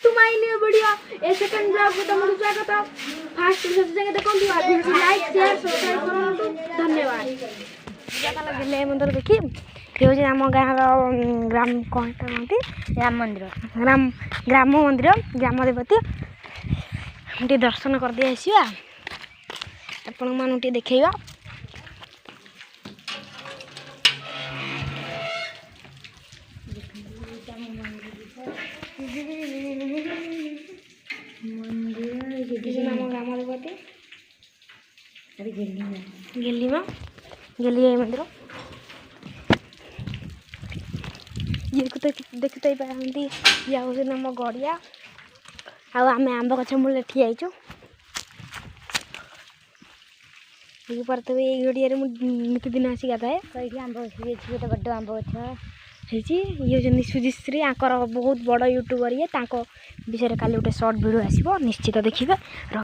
तुम्हारी वीडियो ए second blog को तुमको स्वागत है फास्ट सबसे जगह देखो वीडियो लाइक शेयर सब्सक्राइब करो धन्यवाद ज्यादा लगे मंदिर देखी ये हो आम गाँव ग्राम कौन राम मंदिर ग्राम मंदिर ग्राम देवती टे दर्शन कर दे आसवा आपण मान टे देखा आम ग्राम देवती गेलीमा गेली मंदिर ये को देखते ही पारती ये हूँ आम गड़िया आम आंब गछ मूल ठियाइचु तो ये गड़िया नित दिन आसी गाधाए कहीं आंब गछ गोटे बड़ आंब गछ ये सुजिश्री आंकर बहुत बड़ यूट्यूबर ये विषय काली गोटे सर्ट वीडियो आसो निश्चित देखिए।